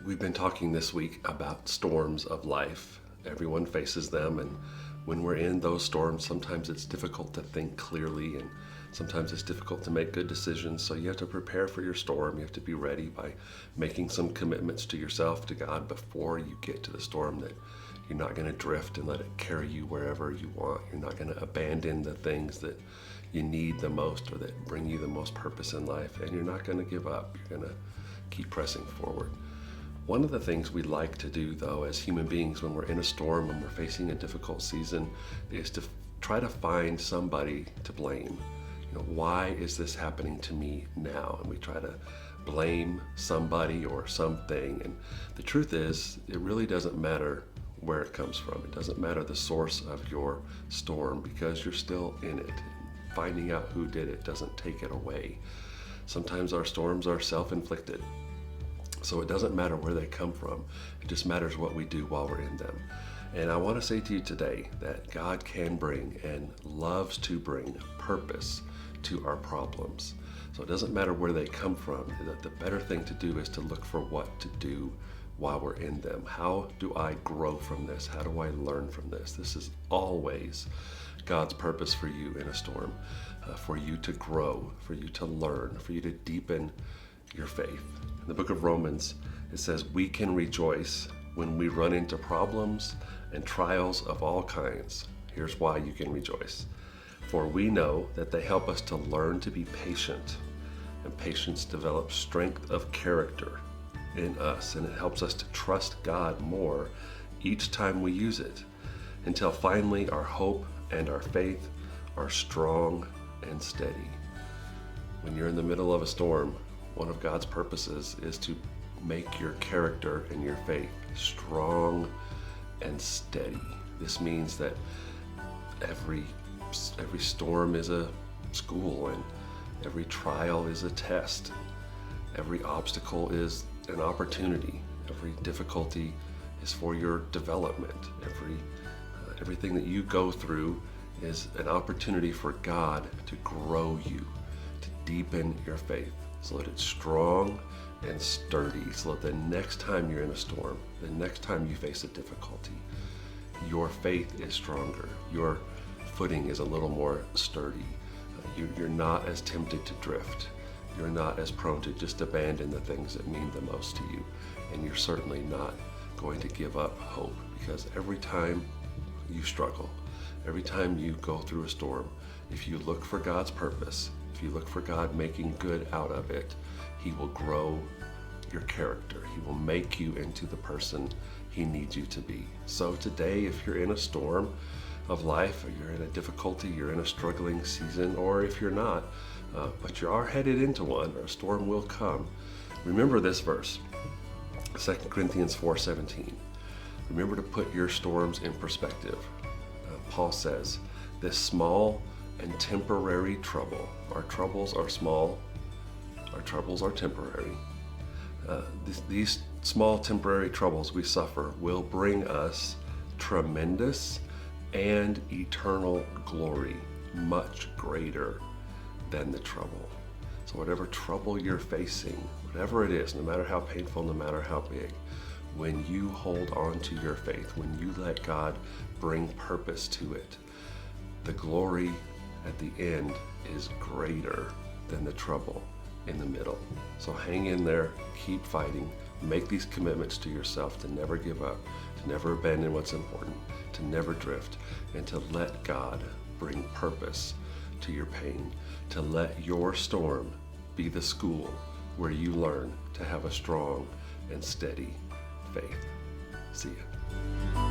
We've been talking this week about storms of life. Everyone faces them, and when we're in those storms, sometimes it's difficult to think clearly, and sometimes it's difficult to make good decisions. So you have to prepare for your storm. You have to be ready by making some commitments to yourself, to God, before you get to the storm, that you're not going to drift and let it carry you wherever you want. You're not going to abandon the things that you need the most or that bring you the most purpose in life, and you're not going to give up. You're going to keep pressing forward. One of the things we like to do, though, as human beings, when we're in a storm, when we're facing a difficult season, is to try to find somebody to blame. Why is this happening to me now? And we try to blame somebody or something. And the truth is, it really doesn't matter where it comes from. It doesn't matter the source of your storm, because you're still in it. Finding out who did it doesn't take it away. Sometimes our storms are self-inflicted. So it doesn't matter where they come from. It just matters what we do while we're in them. And I want to say to you today that God can bring and loves to bring purpose to our problems. So it doesn't matter where they come from. The better thing to do is to look for what to do while we're in them. How do I grow from this? How do I learn from this? This is always God's purpose for you in a storm, for you to grow, for you to learn, for you to deepen your faith. In the book of Romans, it says, we can rejoice when we run into problems and trials of all kinds. Here's why you can rejoice. For we know that they help us to learn to be patient, and patience develops strength of character in us, and it helps us to trust God more each time we use it, until finally our hope and our faith are strong and steady. When you're in the middle of a storm, one of God's purposes is to make your character and your faith strong and steady. This means that every storm is a school, and every trial is a test. Every obstacle is an opportunity. Every difficulty is for your development. Everything that you go through is an opportunity for God to grow you, to deepen your faith, so that it's strong and sturdy, so that the next time you're in a storm, the next time you face a difficulty, your faith is stronger. Your footing is a little more sturdy. You're not as tempted to drift. You're not as prone to just abandon the things that mean the most to you. And you're certainly not going to give up hope, because every time you struggle, every time you go through a storm, if you look for God's purpose, if you look for God making good out of it, He will grow your character. He will make you into the person He needs you to be. So today, if you're in a storm of life, or you're in a difficulty, you're in a struggling season, or if you're not, but you are headed into one, or a storm will come, remember this verse, 2 Corinthians 4:17. Remember to put your storms in perspective. Paul says, this small and temporary trouble. Our troubles are small. Our troubles are temporary. These small temporary troubles we suffer will bring us tremendous and eternal glory, much greater than the trouble. So whatever trouble you're facing, whatever it is, no matter how painful, no matter how big, when you hold on to your faith, when you let God bring purpose to it, the glory at the end is greater than the trouble in the middle. So hang in there, keep fighting, make these commitments to yourself to never give up, to never abandon what's important, to never drift, and to let God bring purpose to your pain, to let your storm be the school where you learn to have a strong and steady faith. See ya.